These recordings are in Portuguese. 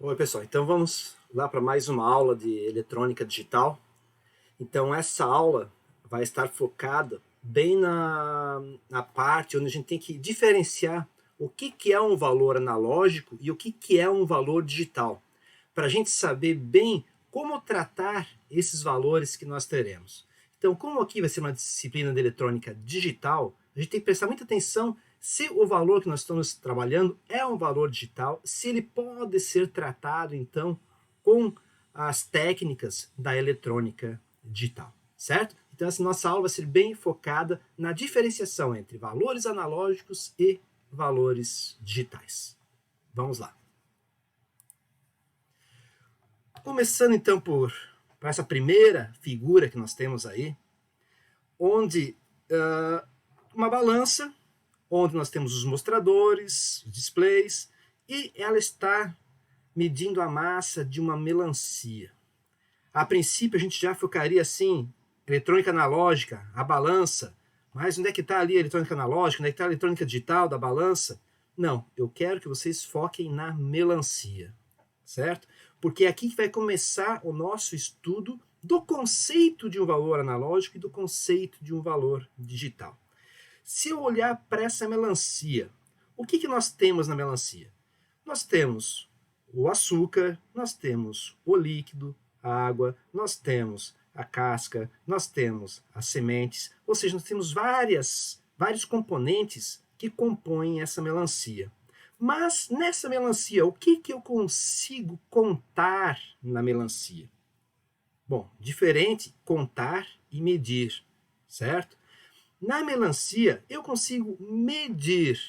Oi, pessoal. Então vamos lá para mais uma aula de eletrônica digital. Então essa aula vai estar focada bem na parte onde a gente tem que diferenciar o que é um valor analógico e o que é um valor digital, para a gente saber bem como tratar esses valores que nós teremos. Então, como aqui vai ser uma disciplina de eletrônica digital, a gente tem que prestar muita atenção se o valor que nós estamos trabalhando é um valor digital, se ele pode ser tratado, então, com as técnicas da eletrônica digital, certo? Então, essa nossa aula vai ser bem focada na diferenciação entre valores analógicos e valores digitais. Vamos lá. Começando, então, por essa primeira figura que nós temos aí, onde uma balança, onde nós temos os mostradores, os displays, e ela está medindo a massa de uma melancia. A princípio, a gente já focaria assim, eletrônica analógica, a balança, mas onde é que está ali a eletrônica analógica, onde é que está a eletrônica digital da balança? Não, eu quero que vocês foquem na melancia, certo? Porque é aqui que vai começar o nosso estudo do conceito de um valor analógico e do conceito de um valor digital. Se eu olhar para essa melancia, o que nós temos na melancia? Nós temos o açúcar, nós temos o líquido, a água, nós temos a casca, nós temos as sementes, ou seja, nós temos vários componentes que compõem essa melancia. Mas nessa melancia, o que eu consigo contar na melancia? Bom, diferente contar e medir, certo? Na melancia, eu consigo medir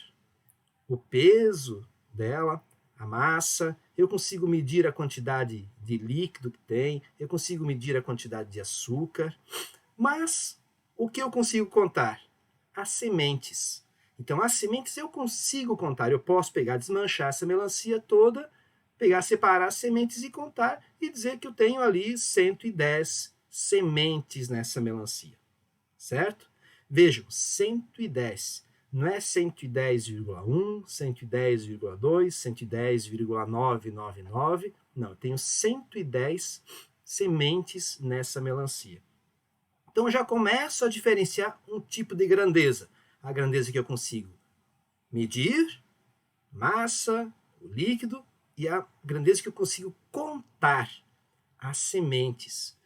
o peso dela, a massa, eu consigo medir a quantidade de líquido que tem, eu consigo medir a quantidade de açúcar, mas o que eu consigo contar? As sementes. Então, as sementes eu consigo contar, eu posso pegar, desmanchar essa melancia toda, pegar, separar as sementes e contar e dizer que eu tenho ali 110 sementes nessa melancia, certo? Vejam, 110. Não é 110,1, 110,2, 110,999. Não, eu tenho 110 sementes nessa melancia. Então eu já começo a diferenciar um tipo de grandeza. A grandeza que eu consigo medir, massa, o líquido, e a grandeza que eu consigo contar, as sementes,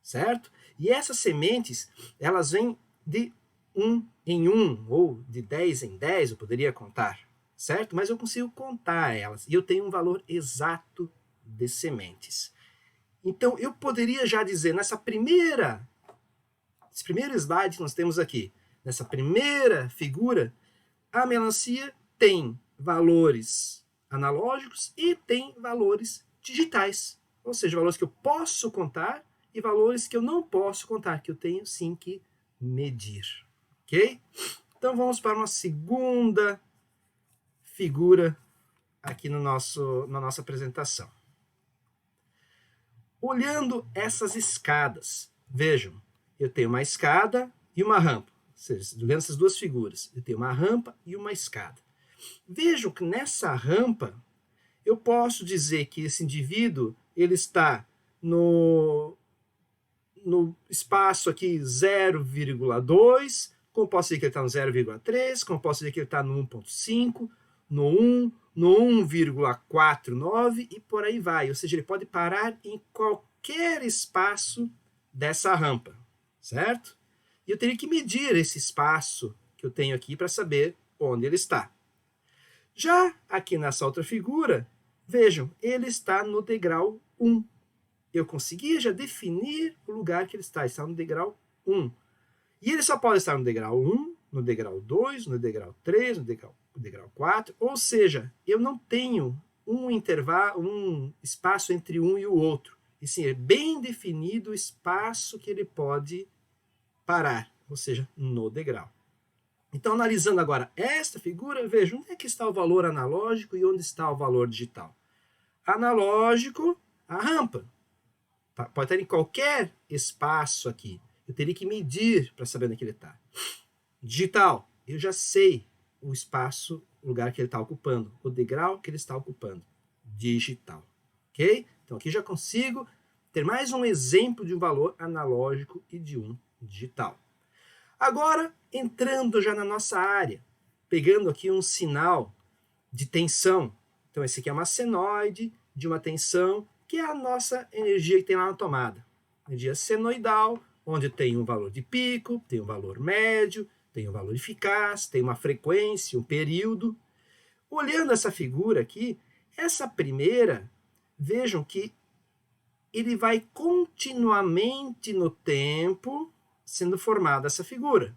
certo? E essas sementes, elas vêm de 1 em 1, ou de 10 em 10, eu poderia contar, certo? Mas eu consigo contar elas, e eu tenho um valor exato de sementes. Então, eu poderia já dizer, nesse primeiro slide que nós temos aqui, nessa primeira figura, a melancia tem valores analógicos e tem valores digitais, ou seja, valores que eu posso contar e valores que eu não posso contar, que eu tenho sim que medir. Ok? Então vamos para uma segunda figura aqui na nossa apresentação. Olhando essas escadas, vejam, eu tenho uma escada e uma rampa. Ou seja, olhando essas duas figuras, eu tenho uma rampa e uma escada. Vejam que nessa rampa, eu posso dizer que esse indivíduo ele está no espaço aqui 0,2, como posso dizer que ele está no 0,3, como posso dizer que ele está no 1,5, no 1, no 1,49 e por aí vai. Ou seja, ele pode parar em qualquer espaço dessa rampa, certo? E eu teria que medir esse espaço que eu tenho aqui para saber onde ele está. Já aqui nessa outra figura, vejam, ele está no degrau 1. Eu conseguia já definir o lugar que ele está no degrau 1. E ele só pode estar no degrau 1, no degrau 2, no degrau 3, no degrau 4, ou seja, eu não tenho um intervalo, um espaço entre um e o outro. E sim, é bem definido o espaço que ele pode parar, ou seja, no degrau. Então, analisando agora esta figura, veja onde é que está o valor analógico e onde está o valor digital. Analógico, a rampa. Pode estar em qualquer espaço aqui. Eu teria que medir para saber onde é que ele está. Digital, eu já sei o espaço, o lugar que ele está ocupando, o degrau que ele está ocupando. Digital. ok? Então aqui já consigo ter mais um exemplo de um valor analógico e de um digital. Agora, entrando já na nossa área, pegando aqui um sinal de tensão. Então esse aqui é uma senoide de uma tensão, que é a nossa energia que tem lá na tomada. Energia senoidal, onde tem um valor de pico, tem um valor médio, tem um valor eficaz, tem uma frequência, um período. Olhando essa figura aqui, essa primeira, vejam que ele vai continuamente no tempo sendo formada essa figura.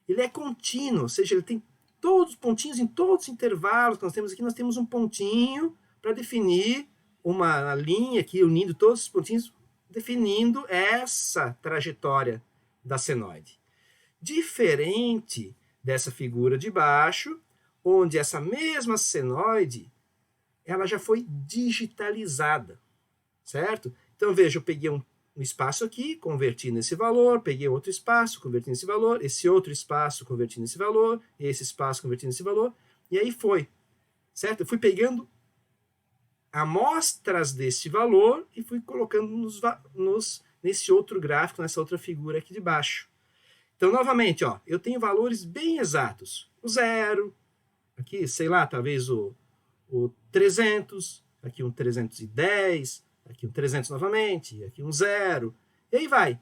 Ele é contínuo, ou seja, ele tem todos os pontinhos em todos os intervalos que nós temos aqui. Nós temos um pontinho para definir uma linha aqui, unindo todos os pontinhos, definindo essa trajetória da senoide. Diferente dessa figura de baixo, onde essa mesma senoide ela já foi digitalizada, certo? Então, veja, eu peguei um espaço aqui, converti nesse valor, peguei outro espaço, converti nesse valor, esse outro espaço, converti nesse valor, esse espaço, converti nesse valor, e aí foi, certo? Eu fui pegando amostras desse valor e fui colocando nesse outro gráfico, nessa outra figura aqui de baixo. Então, novamente, ó, eu tenho valores bem exatos. O 0, aqui, sei lá, talvez o 300, aqui um 310, aqui um 300 novamente, aqui um 0, e aí vai.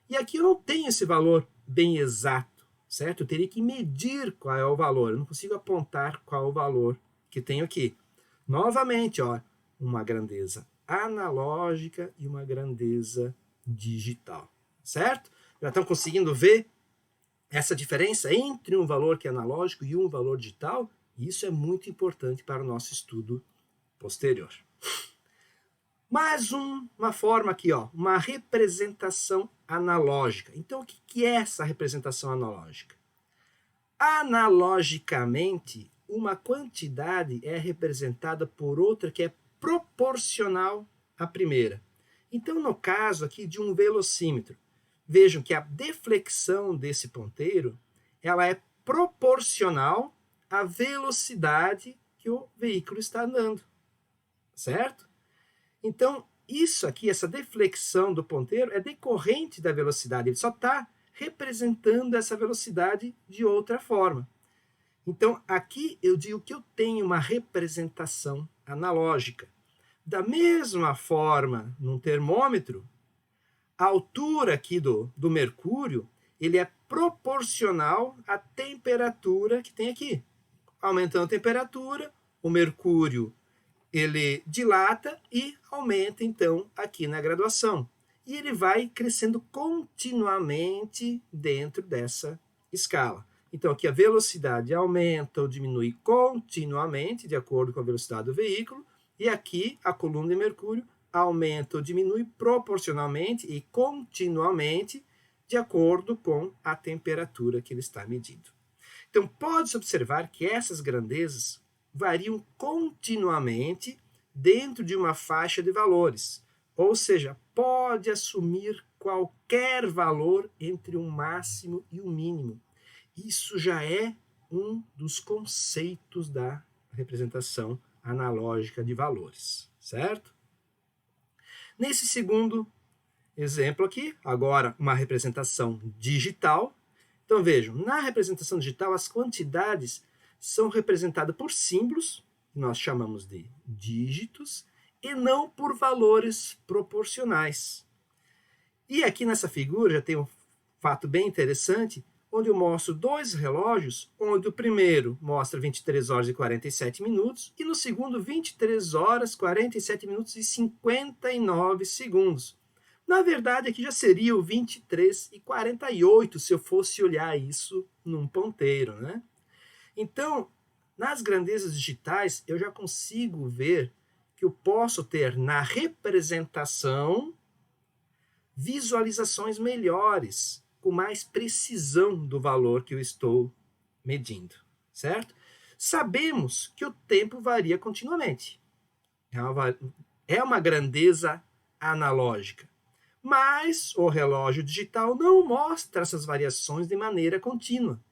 E aqui eu não tenho esse valor bem exato, certo? Eu teria que medir qual é o valor, eu não consigo apontar qual é o valor que tenho aqui. Novamente, ó, uma grandeza analógica e uma grandeza digital, certo? Já estão conseguindo ver essa diferença entre um valor que é analógico e um valor digital? Isso é muito importante para o nosso estudo posterior. Mais uma forma aqui, ó, uma representação analógica. Então, o que é essa representação analógica? Analogicamente, uma quantidade é representada por outra que é proporcional à primeira. Então, no caso aqui de um velocímetro, vejam que a deflexão desse ponteiro ela é proporcional à velocidade que o veículo está andando, certo? Então, isso aqui, essa deflexão do ponteiro é decorrente da velocidade, ele só está representando essa velocidade de outra forma. Então, aqui eu digo que eu tenho uma representação analógica. Da mesma forma, num termômetro, a altura aqui do mercúrio, ele é proporcional à temperatura que tem aqui. Aumentando a temperatura, o mercúrio ele dilata e aumenta, então, aqui na graduação. E ele vai crescendo continuamente dentro dessa escala. Então, aqui a velocidade aumenta ou diminui continuamente, de acordo com a velocidade do veículo, e aqui a coluna de mercúrio aumenta ou diminui proporcionalmente e continuamente, de acordo com a temperatura que ele está medindo. Então, pode-se observar que essas grandezas variam continuamente dentro de uma faixa de valores, ou seja, pode assumir qualquer valor entre um máximo e um mínimo. Isso já é um dos conceitos da representação analógica de valores, certo? Nesse segundo exemplo aqui, agora uma representação digital. Então vejam, na representação digital as quantidades são representadas por símbolos, que nós chamamos de dígitos, e não por valores proporcionais. E aqui nessa figura já tem um fato bem interessante, onde eu mostro dois relógios, onde o primeiro mostra 23 horas e 47 minutos, e no segundo 23 horas, 47 minutos e 59 segundos. Na verdade, aqui já seria o 23 e 48, se eu fosse olhar isso num ponteiro, né? Então, nas grandezas digitais, eu já consigo ver que eu posso ter na representação visualizações melhores, com mais precisão do valor que eu estou medindo, certo? Sabemos que o tempo varia continuamente. É uma grandeza analógica. Mas o relógio digital não mostra essas variações de maneira contínua.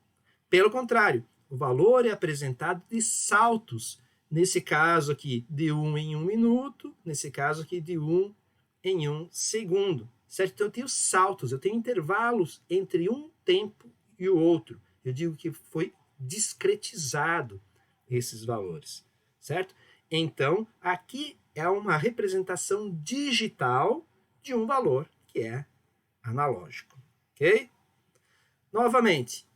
Pelo contrário, o valor é apresentado de saltos Nesse caso aqui, de 1 em 1 minuto. Nesse caso aqui, de 1 em 1 segundo. Certo? Então, eu tenho saltos, eu tenho intervalos entre um tempo e o outro. Eu digo que foi discretizado esses valores. Certo? Então, aqui é uma representação digital de um valor que é analógico. Ok? Novamente,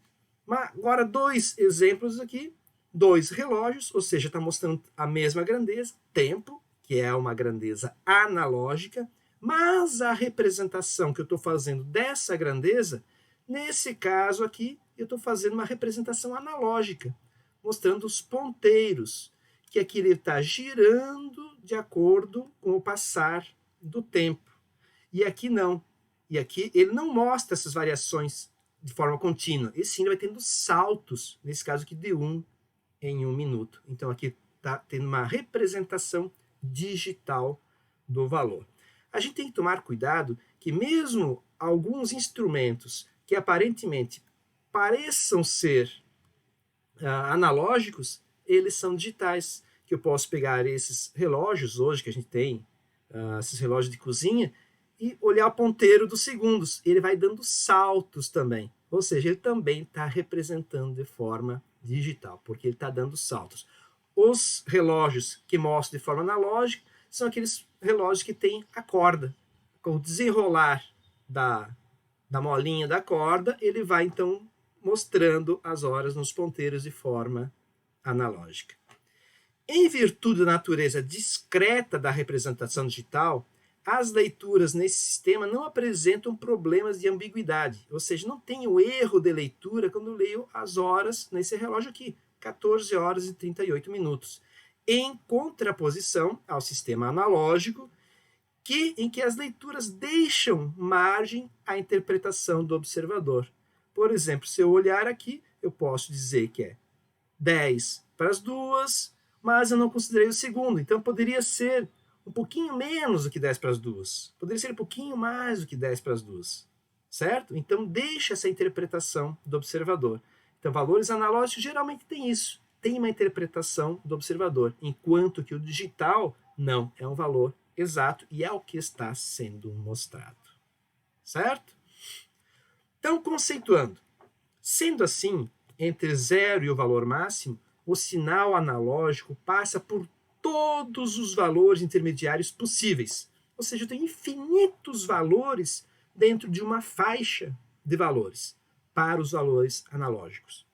agora 2 exemplos aqui. 2 relógios, ou seja, está mostrando a mesma grandeza, tempo, que é uma grandeza analógica, mas a representação que eu estou fazendo dessa grandeza, nesse caso aqui, eu estou fazendo uma representação analógica, mostrando os ponteiros, que aqui ele está girando de acordo com o passar do tempo. E aqui não. E aqui ele não mostra essas variações de forma contínua. E sim, ele vai tendo saltos, nesse caso aqui, de 1 em 1 minuto. Então, aqui está tendo uma representação digital do valor. A gente tem que tomar cuidado que mesmo alguns instrumentos que aparentemente pareçam ser analógicos, eles são digitais. Que eu posso pegar esses relógios hoje que a gente tem, esses relógios de cozinha, e olhar o ponteiro dos segundos. Ele vai dando saltos também. Ou seja, ele também está representando de forma digital, porque ele está dando saltos. Os relógios que mostram de forma analógica são aqueles relógios que têm a corda. Com o desenrolar da molinha da corda, ele vai então mostrando as horas nos ponteiros de forma analógica. Em virtude da natureza discreta da representação digital, as leituras nesse sistema não apresentam problemas de ambiguidade, ou seja, não tem o erro de leitura quando eu leio as horas nesse relógio aqui, 14 horas e 38 minutos, em contraposição ao sistema analógico, em que as leituras deixam margem à interpretação do observador. Por exemplo, se eu olhar aqui, eu posso dizer que é 10 para as 2, mas eu não considerei o segundo, então poderia ser um pouquinho menos do que 10 para as 2. Poderia ser um pouquinho mais do que 10 para as 2. Certo? Então, deixa essa interpretação do observador. Então, valores analógicos geralmente têm isso. Tem uma interpretação do observador. Enquanto que o digital, não. É um valor exato e é o que está sendo mostrado. Certo? Então, conceituando. Sendo assim, entre 0 e o valor máximo, o sinal analógico passa por todos os valores intermediários possíveis. Ou seja, eu tenho infinitos valores dentro de uma faixa de valores para os valores analógicos.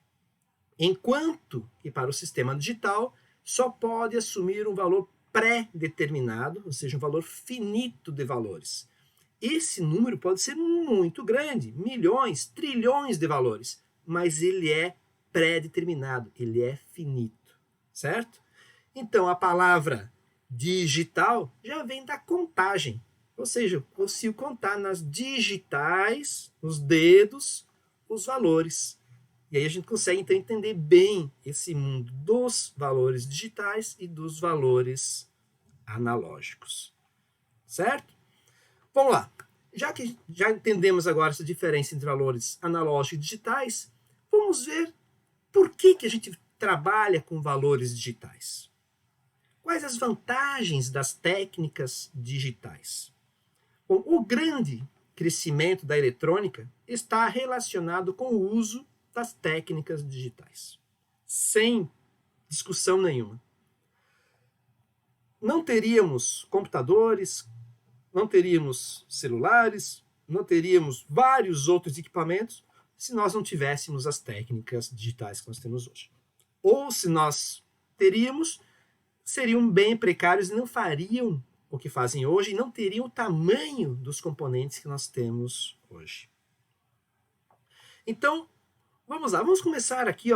Enquanto que para o sistema digital só pode assumir um valor pré-determinado, ou seja, um valor finito de valores. Esse número pode ser muito grande, milhões, trilhões de valores, mas ele é pré-determinado, ele é finito, certo? Então, a palavra digital já vem da contagem. Ou seja, eu consigo contar nas digitais, nos dedos, os valores. E aí a gente consegue, então, entender bem esse mundo dos valores digitais e dos valores analógicos. Certo? Vamos lá. Já que já entendemos agora essa diferença entre valores analógicos e digitais, vamos ver por que a gente trabalha com valores digitais. Quais as vantagens das técnicas digitais? Bom, o grande crescimento da eletrônica está relacionado com o uso das técnicas digitais. Sem discussão nenhuma. Não teríamos computadores, não teríamos celulares, não teríamos vários outros equipamentos se nós não tivéssemos as técnicas digitais que nós temos hoje. Ou se nós teríamos, seriam bem precários e não fariam o que fazem hoje e não teriam o tamanho dos componentes que nós temos hoje. Então, vamos lá, vamos começar aqui,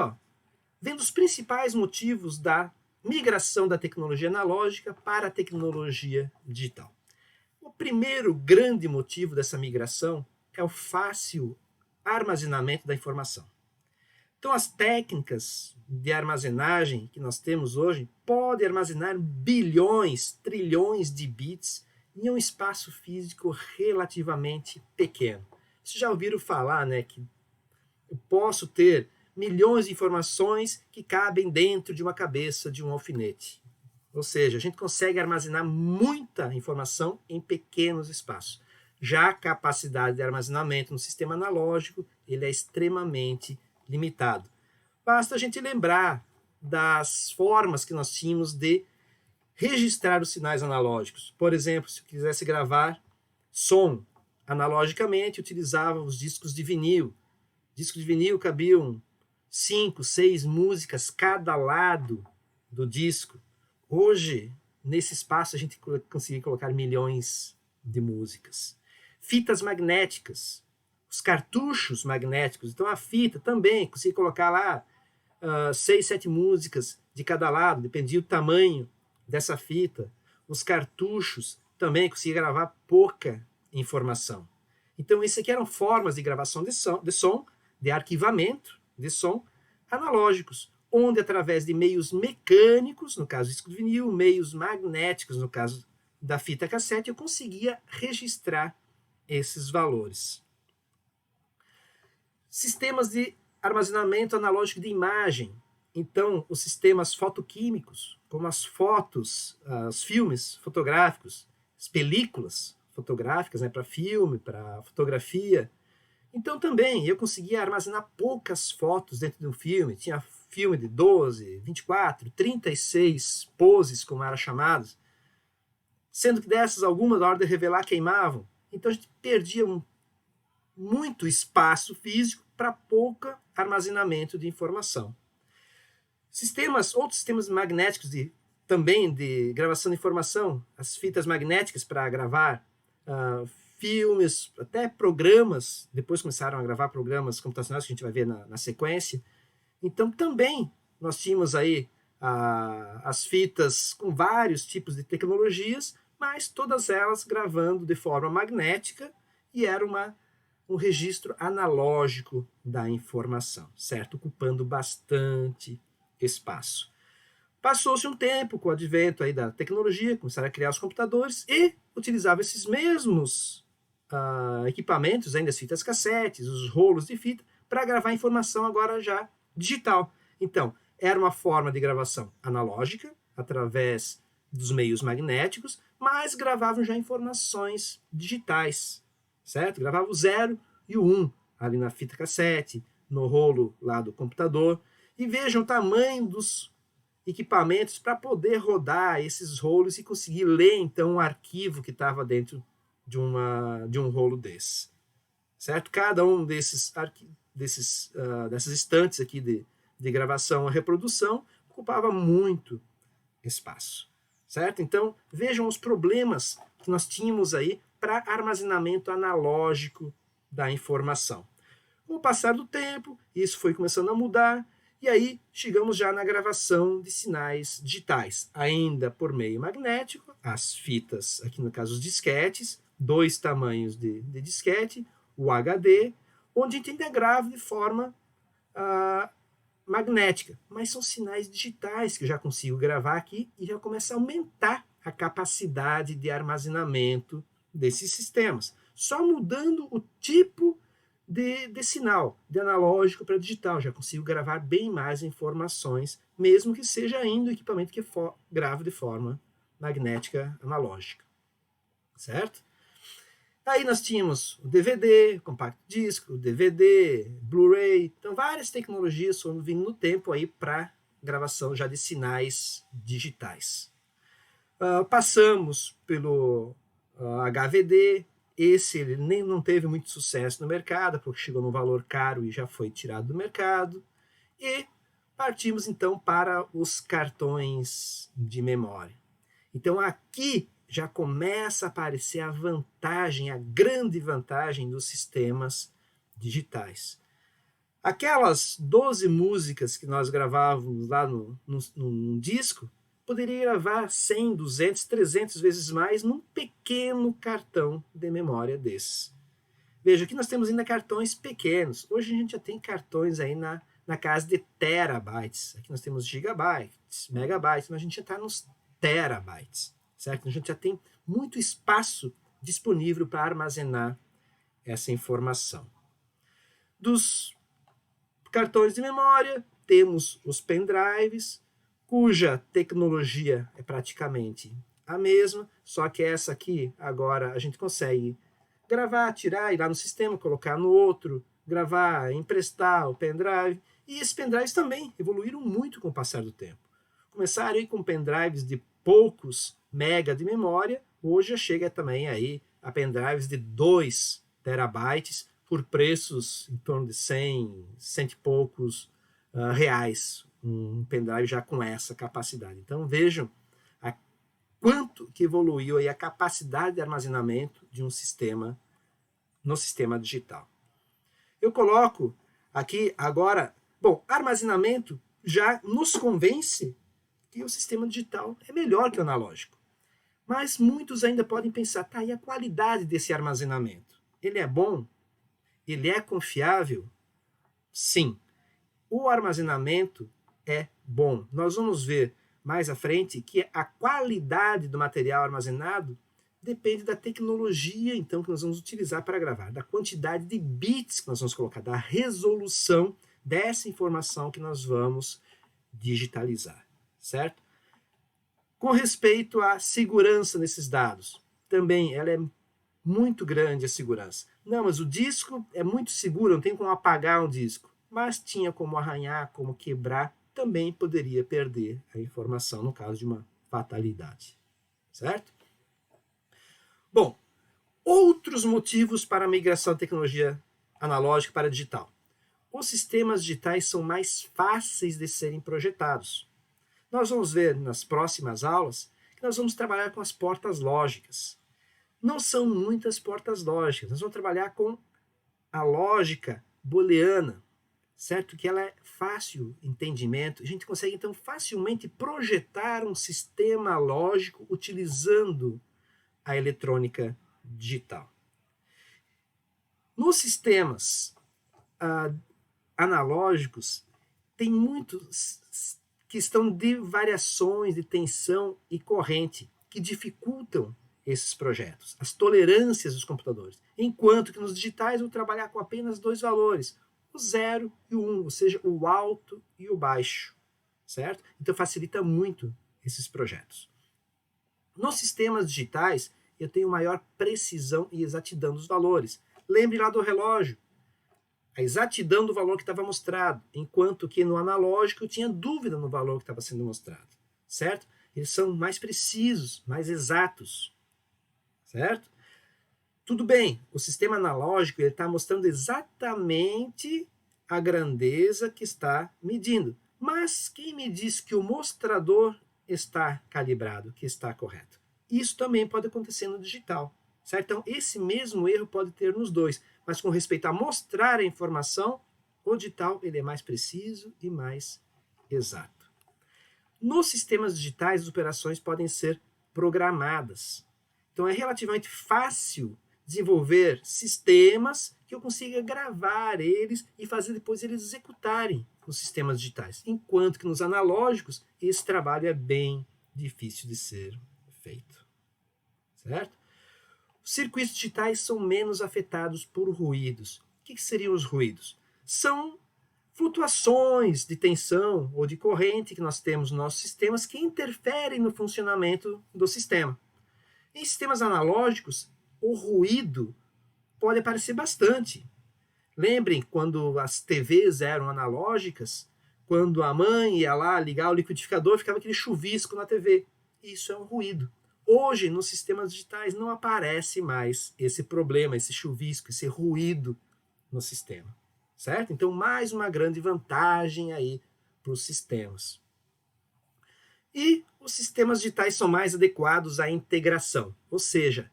vendo os principais motivos da migração da tecnologia analógica para a tecnologia digital. O primeiro grande motivo dessa migração é o fácil armazenamento da informação. Então, as técnicas de armazenagem que nós temos hoje podem armazenar bilhões, trilhões de bits em um espaço físico relativamente pequeno. Vocês já ouviram falar, né, que eu posso ter milhões de informações que cabem dentro de uma cabeça de um alfinete. Ou seja, a gente consegue armazenar muita informação em pequenos espaços. Já a capacidade de armazenamento no sistema analógico, ele é extremamente limitado. Basta a gente lembrar das formas que nós tínhamos de registrar os sinais analógicos. Por exemplo, se eu quisesse gravar som analogicamente, utilizava os discos de vinil. Discos de vinil cabiam 5, 6 músicas cada lado do disco. Hoje, nesse espaço, a gente consegue colocar milhões de músicas. Fitas magnéticas, os cartuchos magnéticos. Então, a fita também, consegui colocar lá 6, 7 músicas de cada lado, dependia do tamanho dessa fita. Os cartuchos também consegui gravar pouca informação. Então, isso aqui eram formas de gravação de som, de arquivamento de som analógicos, onde através de meios mecânicos, no caso do disco de vinil, meios magnéticos, no caso da fita cassete, eu conseguia registrar esses valores. Sistemas de armazenamento analógico de imagem. Então, os sistemas fotoquímicos, como as fotos, os filmes fotográficos, as películas fotográficas, né, para filme, para fotografia. Então, também, eu conseguia armazenar poucas fotos dentro de um filme. Tinha filme de 12, 24, 36 poses, como eram chamadas, sendo que dessas, algumas, na hora de revelar, queimavam. Então, a gente perdia muito espaço físico para pouco armazenamento de informação. Outros sistemas magnéticos também de gravação de informação, as fitas magnéticas para gravar filmes, até programas, depois começaram a gravar programas computacionais que a gente vai ver na sequência. Então também nós tínhamos aí as fitas com vários tipos de tecnologias, mas todas elas gravando de forma magnética e era um registro analógico da informação, certo? Ocupando bastante espaço. Passou-se um tempo com o advento aí da tecnologia, começaram a criar os computadores e utilizavam esses mesmos equipamentos, ainda as fitas cassetes, os rolos de fita, para gravar informação agora já digital. Então, era uma forma de gravação analógica, através dos meios magnéticos, mas gravavam já informações digitais, certo? Gravavam o 0 e o 1 ali na fita cassete, no rolo lá do computador. E vejam o tamanho dos equipamentos para poder rodar esses rolos e conseguir ler, então, o arquivo que estava dentro de um rolo desse. Certo? Cada um dessas estantes aqui de gravação e reprodução ocupava muito espaço. Certo? Então, vejam os problemas que nós tínhamos aí para armazenamento analógico da informação. Com o passar do tempo, isso foi começando a mudar, e aí chegamos já na gravação de sinais digitais, ainda por meio magnético, as fitas, aqui no caso os disquetes, 2 tamanhos de disquete, o HD, onde a gente ainda grava de forma magnética, mas são sinais digitais que eu já consigo gravar aqui e já começa a aumentar a capacidade de armazenamento desses sistemas, só mudando o tipo de sinal, de analógico para digital. Já consigo gravar bem mais informações, mesmo que seja ainda o equipamento que grave de forma magnética analógica. Certo? Aí nós tínhamos o DVD, o compact disc, o DVD, Blu-ray. Então, várias tecnologias foram vindo no tempo aí para gravação já de sinais digitais. Passamos pelo HVD. Esse ele nem não teve muito sucesso no mercado, porque chegou num valor caro e já foi tirado do mercado. E partimos então para os cartões de memória. Então aqui já começa a aparecer a vantagem, a grande vantagem dos sistemas digitais. Aquelas 12 músicas que nós gravávamos lá num disco, poderia gravar 100, 200, 300 vezes mais num pequeno cartão de memória desses. Veja, aqui nós temos ainda cartões pequenos. Hoje a gente já tem cartões aí na casa de terabytes. Aqui nós temos gigabytes, megabytes, mas a gente já está nos terabytes, certo? A gente já tem muito espaço disponível para armazenar essa informação. Dos cartões de memória, temos os pendrives, cuja tecnologia é praticamente a mesma, só que essa aqui, agora, a gente consegue gravar, tirar, ir lá no sistema, colocar no outro, gravar, emprestar o pendrive. E esses pendrives também evoluíram muito com o passar do tempo. Começaram aí com pendrives de poucos mega de memória, hoje já chega também aí a pendrives de 2 terabytes por preços em torno de 100, cento e poucos reais, um pendrive já com essa capacidade. Então vejam quanto que evoluiu aí a capacidade de armazenamento de um sistema no sistema digital. Eu coloco aqui agora, bom, armazenamento já nos convence que o sistema digital é melhor que o analógico. Mas muitos ainda podem pensar, tá, e a qualidade desse armazenamento? Ele é bom? Ele é confiável? Sim. O armazenamento é bom. Nós vamos ver mais à frente que a qualidade do material armazenado depende da tecnologia, então, que nós vamos utilizar para gravar, da quantidade de bits que nós vamos colocar, da resolução dessa informação que nós vamos digitalizar, certo? Com respeito à segurança desses dados, também ela é muito grande a segurança. Não, mas o disco é muito seguro, não tem como apagar um disco. Mas tinha como arranhar, como quebrar, também poderia perder a informação no caso de uma fatalidade. Certo? Bom, outros motivos para a migração da tecnologia analógica para a digital. Os sistemas digitais são mais fáceis de serem projetados. Nós vamos ver nas próximas aulas que nós vamos trabalhar com as portas lógicas. Não são muitas portas lógicas, nós vamos trabalhar com a lógica booleana, certo? Que ela é fácil entendimento, a gente consegue então facilmente projetar um sistema lógico utilizando a eletrônica digital. Nos sistemas analógicos, tem muitos questão de variações de tensão e corrente que dificultam esses projetos, as tolerâncias dos computadores. Enquanto que nos digitais eu vou trabalhar com apenas 2 valores, o 0 e o 1, ou seja, o alto e o baixo, certo? Então facilita muito esses projetos. Nos sistemas digitais, eu tenho maior precisão e exatidão dos valores. Lembre lá do relógio, a exatidão do valor que estava mostrado, enquanto que no analógico eu tinha dúvida no valor que estava sendo mostrado, certo? Eles são mais precisos, mais exatos, certo? Tudo bem, o sistema analógico está mostrando exatamente a grandeza que está medindo, mas quem me diz que o mostrador está calibrado, que está correto? Isso também pode acontecer no digital, certo? Então, esse mesmo erro pode ter nos dois, mas com respeito a mostrar a informação, o digital ele é mais preciso e mais exato. Nos sistemas digitais, as operações podem ser programadas. Então, é relativamente fácil desenvolver sistemas que eu consiga gravar eles e fazer depois eles executarem nos sistemas digitais. Enquanto que nos analógicos, esse trabalho é bem difícil de ser feito. Certo? Os circuitos digitais são menos afetados por ruídos. O que seriam os ruídos? São flutuações de tensão ou de corrente que nós temos nos nossos sistemas que interferem no funcionamento do sistema. Em sistemas analógicos, o ruído pode aparecer bastante. Lembrem quando as TVs eram analógicas, quando a mãe ia lá ligar o liquidificador, ficava aquele chuvisco na TV. Isso é um ruído. Hoje, nos sistemas digitais, não aparece mais esse problema, esse chuvisco, esse ruído no sistema. Certo? Então, mais uma grande vantagem aí para os sistemas. E os sistemas digitais são mais adequados à integração, ou seja,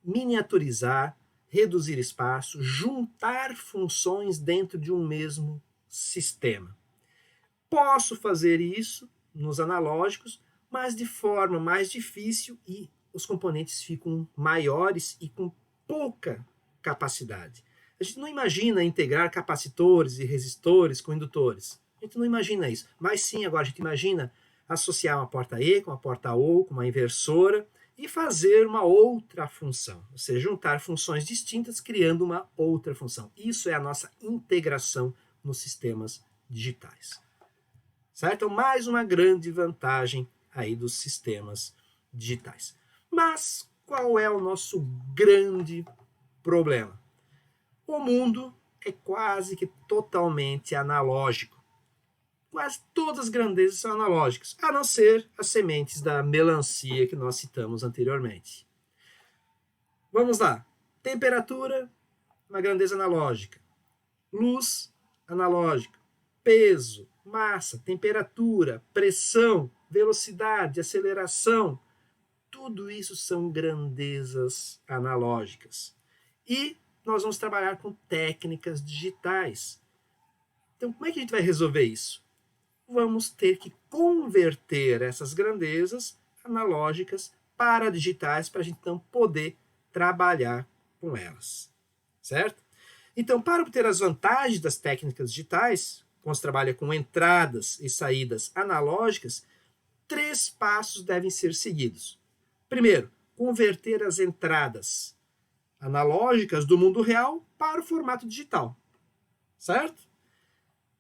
miniaturizar, reduzir espaço, juntar funções dentro de um mesmo sistema. Posso fazer isso nos analógicos, mas de forma mais difícil e os componentes ficam maiores e com pouca capacidade. A gente não imagina integrar capacitores e resistores com indutores. A gente não imagina isso. Mas sim, agora a gente imagina associar uma porta E com uma porta O, com uma inversora, e fazer uma outra função. Ou seja, juntar funções distintas criando uma outra função. Isso é a nossa integração nos sistemas digitais. Certo? Então, mais uma grande vantagem aí dos sistemas digitais. Mas qual é o nosso grande problema? O mundo é quase que totalmente analógico. Quase todas as grandezas são analógicas, a não ser as sementes da melancia que nós citamos anteriormente. Vamos lá. Temperatura, uma grandeza analógica. Luz, analógica. Peso, massa, temperatura, pressão, velocidade, aceleração. Tudo isso são grandezas analógicas. E nós vamos trabalhar com técnicas digitais. Então, como é que a gente vai resolver isso? Vamos ter que converter essas grandezas analógicas para digitais para a gente então poder trabalhar com elas. Certo? Então, para obter as vantagens das técnicas digitais, quando se trabalha com entradas e saídas analógicas, 3 passos devem ser seguidos. Primeiro, converter as entradas analógicas do mundo real para o formato digital. Certo?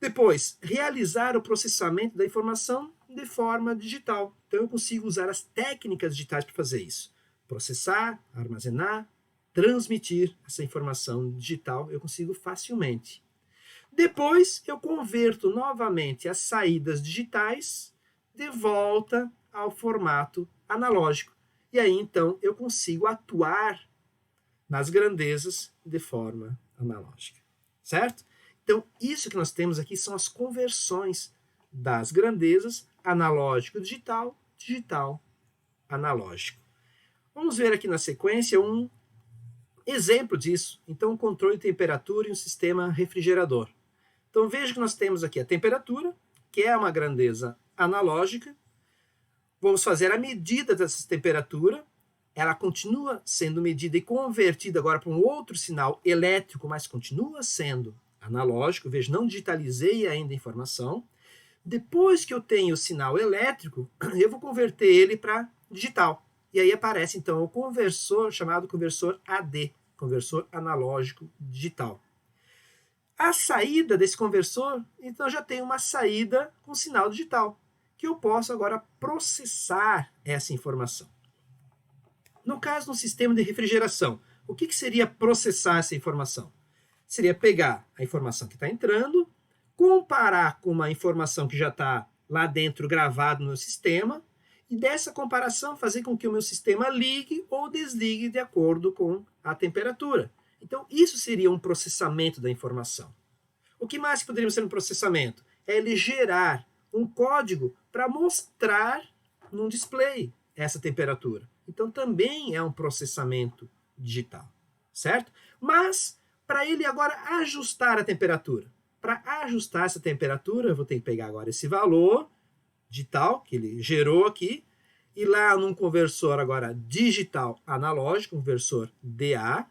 Depois, realizar o processamento da informação de forma digital. Então, eu consigo usar as técnicas digitais para fazer isso. Processar, armazenar, transmitir essa informação digital, eu consigo facilmente. Depois, eu converto novamente as saídas digitais de volta ao formato analógico. E aí, então, eu consigo atuar nas grandezas de forma analógica. Certo? Então, isso que nós temos aqui são as conversões das grandezas analógico-digital, digital-analógico. Vamos ver aqui na sequência um exemplo disso. Então, um controle de temperatura em um sistema refrigerador. Então, veja que nós temos aqui a temperatura, que é uma grandeza analógica. Vamos fazer a medida dessa temperatura. Ela continua sendo medida e convertida agora para um outro sinal elétrico, mas continua sendo analógico. Veja, não digitalizei ainda a informação. Depois que eu tenho o sinal elétrico, eu vou converter ele para digital. E aí aparece, então, o conversor chamado conversor AD, conversor analógico digital. A saída desse conversor, então, já tem uma saída com sinal digital, que eu posso agora processar essa informação. No caso do sistema de refrigeração, o que seria processar essa informação? Seria pegar a informação que está entrando, comparar com uma informação que já está lá dentro gravada no meu sistema, e dessa comparação fazer com que o meu sistema ligue ou desligue de acordo com a temperatura. Então, isso seria um processamento da informação. O que mais poderia ser um processamento? É ele gerar um código para mostrar num display essa temperatura. Então, também é um processamento digital, certo? Mas, para ele agora ajustar a temperatura. Para ajustar essa temperatura, eu vou ter que pegar agora esse valor digital, que ele gerou aqui, e lá num conversor agora digital analógico, conversor DA,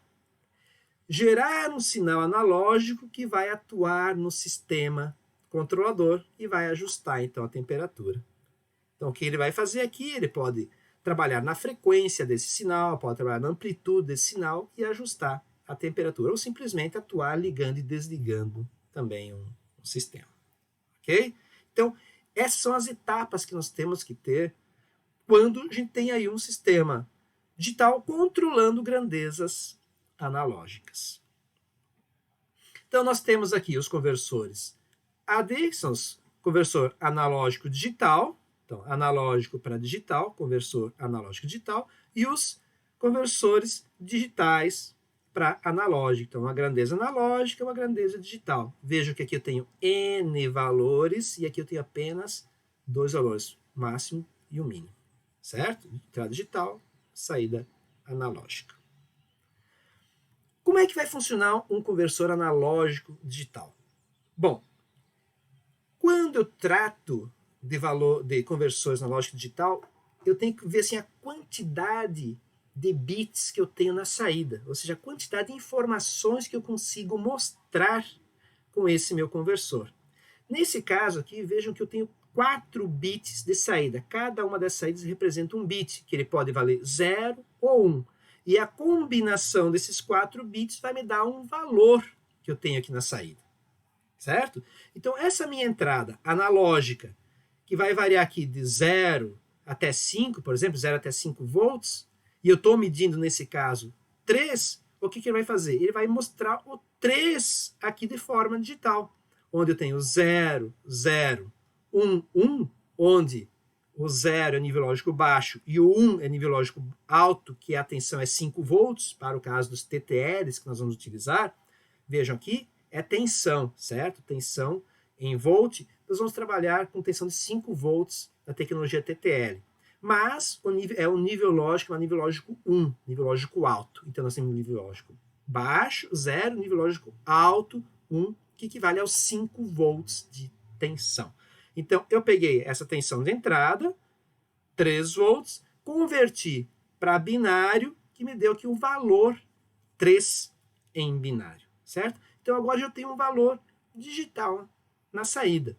gerar um sinal analógico que vai atuar no sistema controlador e vai ajustar, então, a temperatura. Então, o que ele vai fazer aqui? Ele pode trabalhar na frequência desse sinal, pode trabalhar na amplitude desse sinal e ajustar a temperatura, ou simplesmente atuar ligando e desligando também um sistema. Ok? Então, essas são as etapas que nós temos que ter quando a gente tem aí um sistema digital controlando grandezas analógicas. Então, nós temos aqui os conversores AD, que são os conversor analógico digital, então, analógico para digital, conversor analógico digital, e os conversores digitais para analógico. Então, uma grandeza analógica, uma grandeza digital. Veja que aqui eu tenho N valores e aqui eu tenho apenas 2 valores, máximo e o mínimo. Certo? Entrada digital, saída analógica. Como é que vai funcionar um conversor analógico digital? Bom, quando eu trato de valor de conversores analógico digital, eu tenho que ver assim, a quantidade de bits que eu tenho na saída, ou seja, a quantidade de informações que eu consigo mostrar com esse meu conversor. Nesse caso aqui, vejam que eu tenho 4 bits de saída. Cada uma das saídas representa um bit, que ele pode valer 0 ou 1. E a combinação desses 4 bits vai me dar um valor que eu tenho aqui na saída. certo? Então, essa minha entrada analógica, que vai variar aqui de 0 até 5, por exemplo, 0 até 5 volts, e eu estou medindo, nesse caso, 3, o que ele vai fazer? Ele vai mostrar o 3 aqui de forma digital, onde eu tenho 0, 0, 1, 1, onde o 0 é nível lógico baixo e o 1 é nível lógico alto, que a tensão é 5 volts, para o caso dos TTLs que nós vamos utilizar. Vejam aqui, é tensão, certo? Tensão em volt. Nós vamos trabalhar com tensão de 5 volts na tecnologia TTL. Mas é o nível lógico, é o nível lógico 1, nível lógico alto. Então nós temos nível lógico baixo, 0, nível lógico alto, 1, que equivale aos 5 volts de tensão. Então eu peguei essa tensão de entrada, 3 volts, converti para binário, que me deu aqui o valor 3 em binário, certo? Então agora eu tenho um valor digital na saída.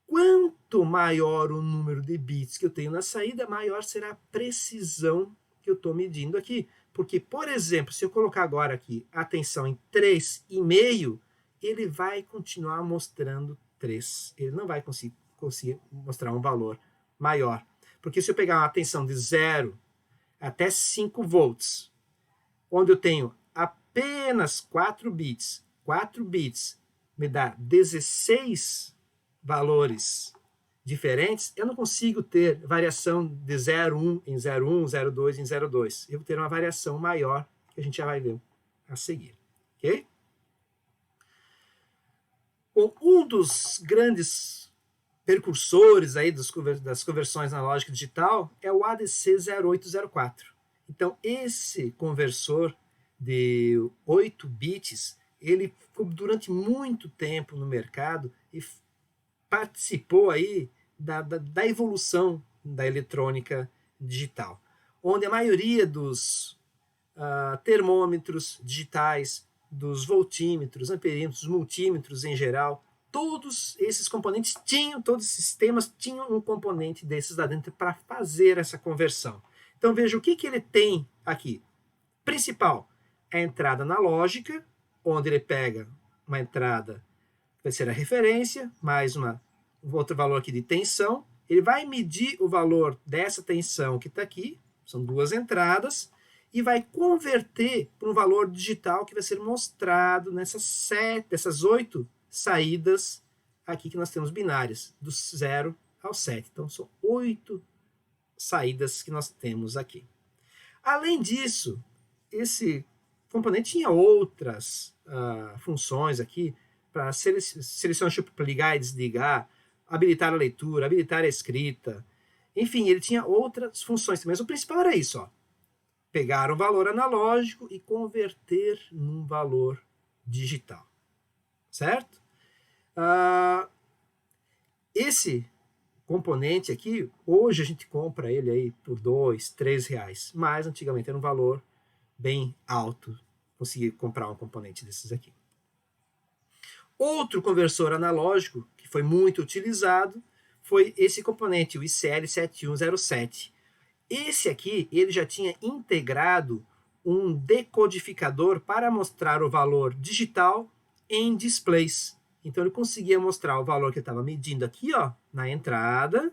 Quanto maior o número de bits que eu tenho na saída, maior será a precisão que eu estou medindo aqui. Porque, por exemplo, se eu colocar agora aqui a tensão em 3,5, ele vai continuar mostrando 3. Ele não vai conseguir mostrar um valor maior. Porque se eu pegar uma tensão de 0 até 5 volts, onde eu tenho apenas 4 bits me dá 16 valores diferentes, eu não consigo ter variação de 0,1 em 0,1, 0,2 em 0,2. Eu vou ter uma variação maior, que a gente já vai ver a seguir. Ok? Bom, um dos grandes percursores aí das conversões analógica digital é o ADC0804. Então, esse conversor de 8 bits, ele ficou durante muito tempo no mercado e participou aí da evolução da eletrônica digital, onde a maioria dos termômetros digitais, dos voltímetros, amperímetros, multímetros em geral, todos esses componentes todos os sistemas tinham um componente desses lá dentro para fazer essa conversão. Então veja o que ele tem aqui. Principal, a entrada analógica, onde ele pega uma entrada que vai ser a referência, mais um outro valor aqui de tensão. Ele vai medir o valor dessa tensão que está aqui, são duas entradas, e vai converter para um valor digital que vai ser mostrado dessas 8 saídas aqui que nós temos binárias, do 0 ao 7. Então, são 8 saídas que nós temos aqui. Além disso, esse componente tinha outras funções aqui, para selecionar tipo para ligar e desligar, habilitar a leitura, habilitar a escrita. Enfim, ele tinha outras funções, mas o principal era isso, ó. Pegar um valor analógico e converter num valor digital. Certo? Esse componente aqui, hoje a gente compra ele aí por R$2, R$3, mas antigamente era um valor bem alto conseguir comprar um componente desses aqui. Outro conversor analógico que foi muito utilizado foi esse componente, o ICL7107. Esse aqui, ele já tinha integrado um decodificador para mostrar o valor digital em displays. Então ele conseguia mostrar o valor que ele estava medindo aqui, ó, na entrada,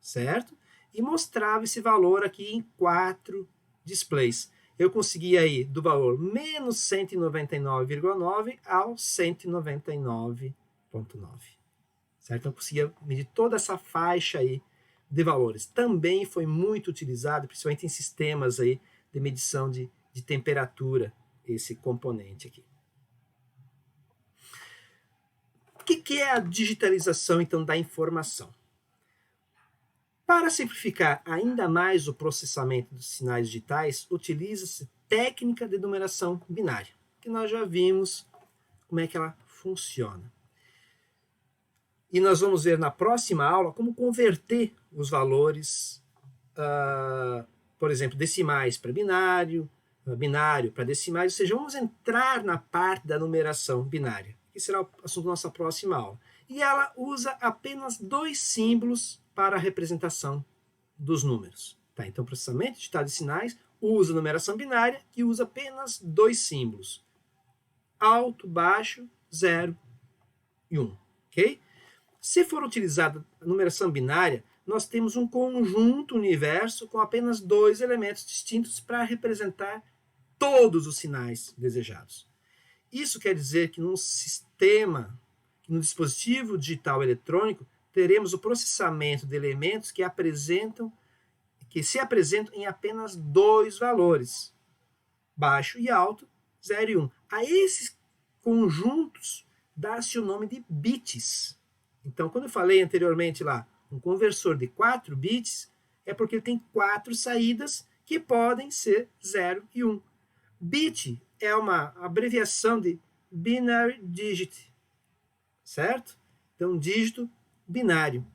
certo? E mostrava esse valor aqui em 4 displays. Eu conseguia ir do valor menos 199,9 ao 199,9. Certo? Então eu conseguia medir toda essa faixa aí de valores. Também foi muito utilizado, principalmente em sistemas aí de medição de temperatura, esse componente aqui. O que é a digitalização, então, da informação? Para simplificar ainda mais o processamento dos sinais digitais, utiliza-se técnica de numeração binária, que nós já vimos como é que ela funciona. E nós vamos ver na próxima aula como converter os valores, por exemplo, decimais para binário, binário para decimais, ou seja, vamos entrar na parte da numeração binária, que será o assunto da nossa próxima aula. E ela usa apenas 2 símbolos para a representação dos números. Tá? Então, processamento digital de sinais usa numeração binária, que usa apenas 2 símbolos. Alto, baixo, 0, e 1, ok? Se for utilizada a numeração binária, nós temos um conjunto universo com apenas 2 elementos distintos para representar todos os sinais desejados. Isso quer dizer que num sistema, no dispositivo digital eletrônico, teremos o processamento de elementos que se apresentam em apenas 2 valores, baixo e alto, 0 e 1. A esses conjuntos dá-se o nome de bits. Então, quando eu falei anteriormente lá, um conversor de 4 bits, é porque ele tem 4 saídas que podem ser 0 e 1. Bit é uma abreviação de binary digit, certo? Então, um dígito binário,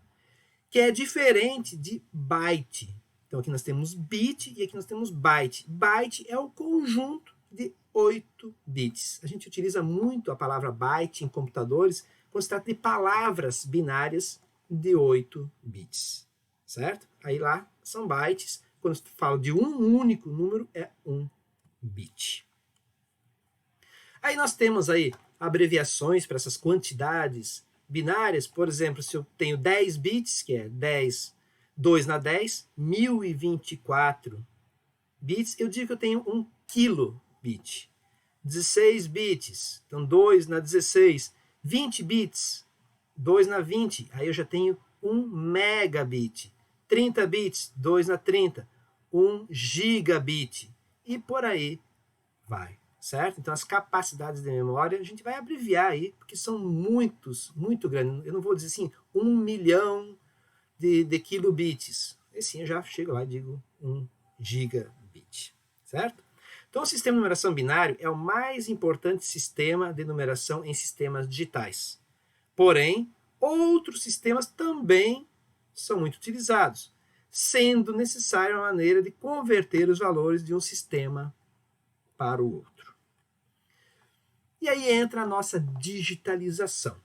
que é diferente de byte. Então, aqui nós temos bit e aqui nós temos byte. Byte é o conjunto de 8 bits. A gente utiliza muito a palavra byte em computadores quando se trata de palavras binárias de 8 bits, certo? Aí lá são bytes. Quando se fala de um único número, é 1 bit. Aí nós temos aí abreviações para essas quantidades binárias. Por exemplo, se eu tenho 10 bits, que é 2 na 10, 1024 bits, eu digo que eu tenho 1 kilobit. 16 bits, então 2 na 16. 20 bits, 2 na 20, aí eu já tenho 1 megabit. 30 bits, 2 na 30, 1 gigabit. E por aí vai, certo? Então as capacidades de memória a gente vai abreviar aí, porque são muito grandes. Eu não vou dizer assim, 1 milhão de kilobits. E sim, eu já chego lá e digo 1 gigabit, certo? Então, o sistema de numeração binário é o mais importante sistema de numeração em sistemas digitais. Porém, outros sistemas também são muito utilizados, sendo necessária uma maneira de converter os valores de um sistema para o outro. E aí entra a nossa digitalização.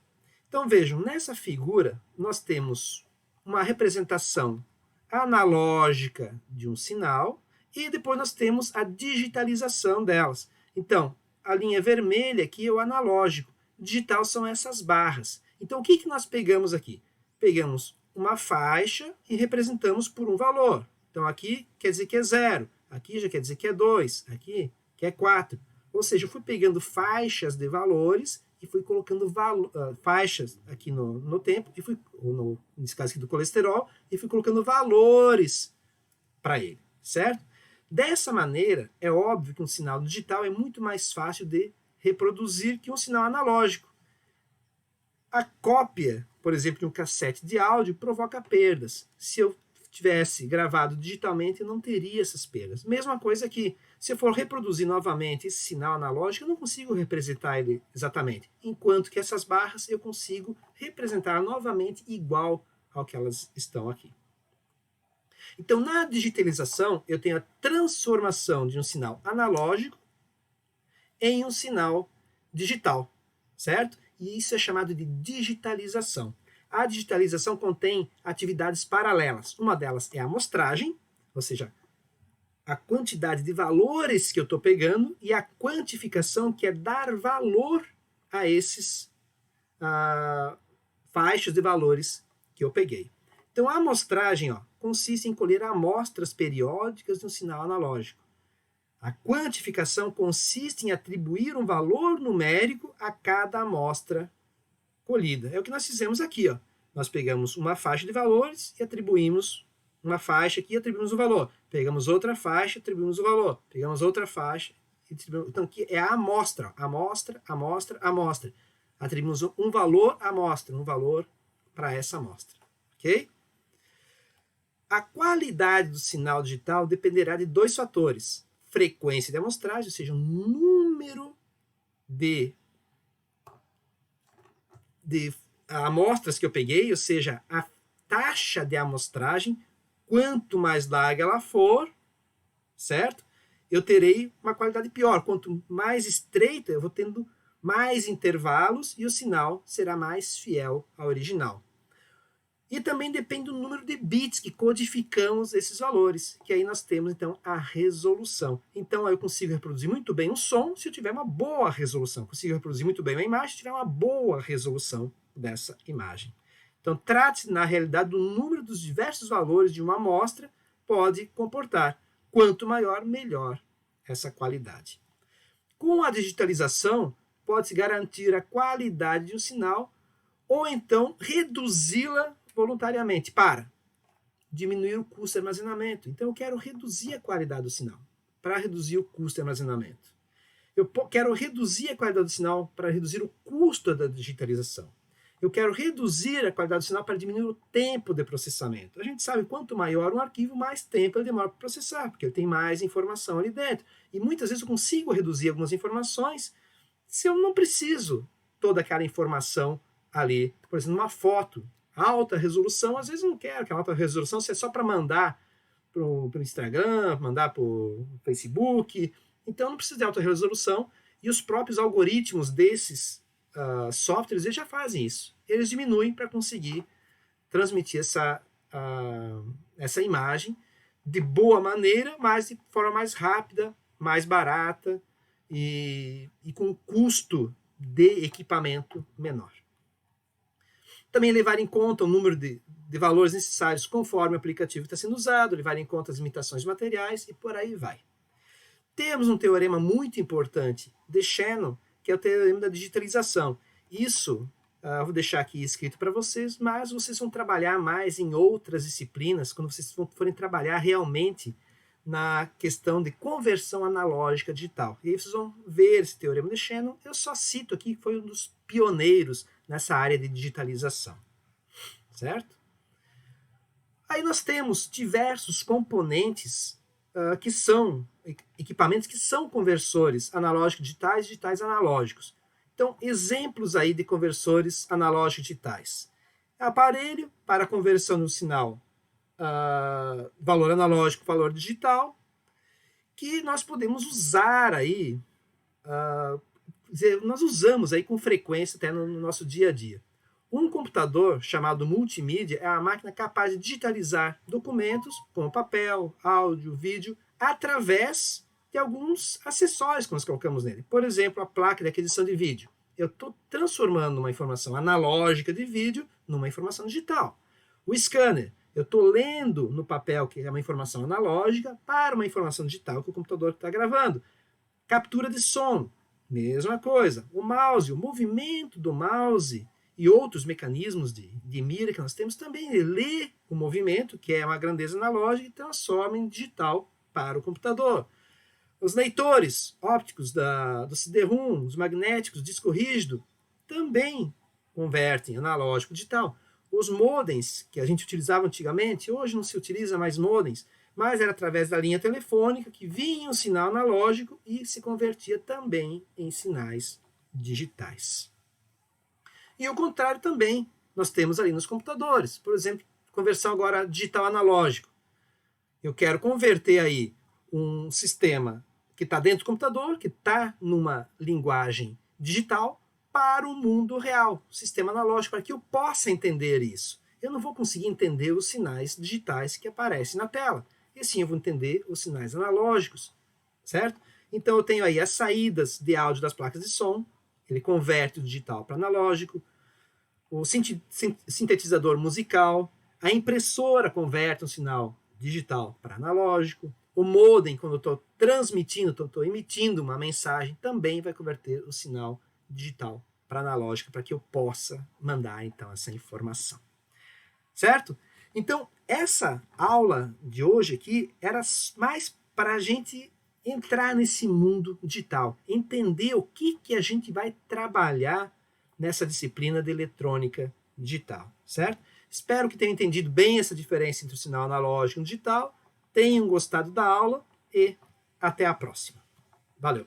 Então, vejam, nessa figura, nós temos uma representação analógica de um sinal, e depois nós temos a digitalização delas. Então, a linha vermelha aqui é o analógico. Digital são essas barras. Então, o que nós pegamos aqui? Pegamos uma faixa e representamos por um valor. Então, aqui quer dizer que é 0. Aqui já quer dizer que é 2. Aqui que é 4. Ou seja, eu fui pegando faixas de valores e fui colocando faixas aqui no tempo, nesse caso aqui do colesterol, e fui colocando valores para ele, certo? Dessa maneira, é óbvio que um sinal digital é muito mais fácil de reproduzir que um sinal analógico. A cópia, por exemplo, de um cassete de áudio provoca perdas. Se eu tivesse gravado digitalmente, eu não teria essas perdas. Mesma coisa aqui. Se eu for reproduzir novamente esse sinal analógico, eu não consigo representar ele exatamente. Enquanto que essas barras eu consigo representar novamente igual ao que elas estão aqui. Então, na digitalização, eu tenho a transformação de um sinal analógico em um sinal digital, certo? E isso é chamado de digitalização. A digitalização contém atividades paralelas. Uma delas é a amostragem, ou seja, a quantidade de valores que eu estou pegando, e a quantificação, que é dar valor a esses faixas de valores que eu peguei. Então, a amostragem consiste em colher amostras periódicas de um sinal analógico. A quantificação consiste em atribuir um valor numérico a cada amostra colhida. É o que nós fizemos aqui. Nós pegamos uma faixa de valores e atribuímos uma faixa aqui e atribuímos um valor. Pegamos outra faixa e atribuímos o valor. Pegamos outra faixa e atribuímos... Então, aqui é a amostra. Amostra, amostra, amostra. Atribuímos um valor à amostra, um valor para essa amostra. Ok? A qualidade do sinal digital dependerá de 2 fatores. Frequência de amostragem, ou seja, o número de amostras que eu peguei, ou seja, a taxa de amostragem. Quanto mais larga ela for, certo? Eu terei uma qualidade pior. Quanto mais estreita, eu vou tendo mais intervalos e o sinal será mais fiel ao original. E também depende do número de bits que codificamos esses valores, que aí nós temos, então, a resolução. Então, eu consigo reproduzir muito bem um som se eu tiver uma boa resolução. Consigo reproduzir muito bem uma imagem se tiver uma boa resolução dessa imagem. Então, trate-se, na realidade, do número dos diversos valores de uma amostra pode comportar. Quanto maior, melhor essa qualidade. Com a digitalização, pode-se garantir a qualidade de um sinal ou então reduzi-la voluntariamente para diminuir o custo de armazenamento. Então, eu quero reduzir a qualidade do sinal para reduzir o custo de armazenamento. Eu quero reduzir a qualidade do sinal para reduzir o custo da digitalização. Eu quero reduzir a qualidade do sinal para diminuir o tempo de processamento. A gente sabe que quanto maior um arquivo, mais tempo ele demora para processar, porque ele tem mais informação ali dentro. E muitas vezes eu consigo reduzir algumas informações se eu não preciso toda aquela informação ali. Por exemplo, uma foto, alta resolução, às vezes eu não quero aquela alta resolução, se é só para mandar para o Instagram, mandar para o Facebook. Então não precisa de alta resolução. E os próprios algoritmos desses softwares eles já fazem isso. Eles diminuem para conseguir transmitir essa imagem de boa maneira, mas de forma mais rápida, mais barata e com custo de equipamento menor. Também levar em conta o número de valores necessários conforme o aplicativo está sendo usado, levar em conta as limitações materiais e por aí vai. Temos um teorema muito importante de Shannon, que é o teorema da digitalização. Isso eu vou deixar aqui escrito para vocês, mas vocês vão trabalhar mais em outras disciplinas, quando vocês forem trabalhar realmente na questão de conversão analógica digital. E aí vocês vão ver esse teorema de Shannon. Eu só cito aqui que foi um dos pioneiros nessa área de digitalização. Certo? Aí nós temos diversos componentes que são equipamentos que são conversores analógicos digitais, digitais analógicos. Então, exemplos aí de conversores analógicos digitais. Aparelho para conversão no sinal valor analógico, valor digital, que nós podemos usar aí, nós usamos aí com frequência até no nosso dia a dia. Um computador chamado multimídia é uma máquina capaz de digitalizar documentos como papel, áudio, vídeo, através de alguns acessórios que nós colocamos nele. Por exemplo, a placa de aquisição de vídeo. Eu estou transformando uma informação analógica de vídeo numa informação digital. O scanner. Eu estou lendo no papel, que é uma informação analógica, para uma informação digital que o computador está gravando. Captura de som. Mesma coisa. O mouse, o movimento do mouse e outros mecanismos de mira que nós temos também. Ele lê o movimento, que é uma grandeza analógica, e transforma em digital para o computador. Os leitores ópticos do CD-ROM, os magnéticos, disco rígido, também convertem analógico digital. Os modems que a gente utilizava antigamente, hoje não se utiliza mais modems, mas era através da linha telefônica que vinha um sinal analógico e se convertia também em sinais digitais. E o contrário também, nós temos ali nos computadores. Por exemplo, conversão agora digital analógico. Eu quero converter aí um sistema que está dentro do computador, que está numa linguagem digital, para o mundo real, o sistema analógico, para que eu possa entender isso. Eu não vou conseguir entender os sinais digitais que aparecem na tela. E sim, eu vou entender os sinais analógicos, certo? Então eu tenho aí as saídas de áudio das placas de som, ele converte o digital para analógico, o sintetizador musical, a impressora converte um sinal digital para analógico, o modem, quando eu estou transmitindo, estou emitindo uma mensagem, também vai converter o sinal digital para analógico, para que eu possa mandar então essa informação. Certo? Então, essa aula de hoje aqui era mais para a gente entrar nesse mundo digital, entender o que a gente vai trabalhar nessa disciplina de eletrônica digital, certo? Espero que tenham entendido bem essa diferença entre o sinal analógico e o digital, tenham gostado da aula e até a próxima. Valeu!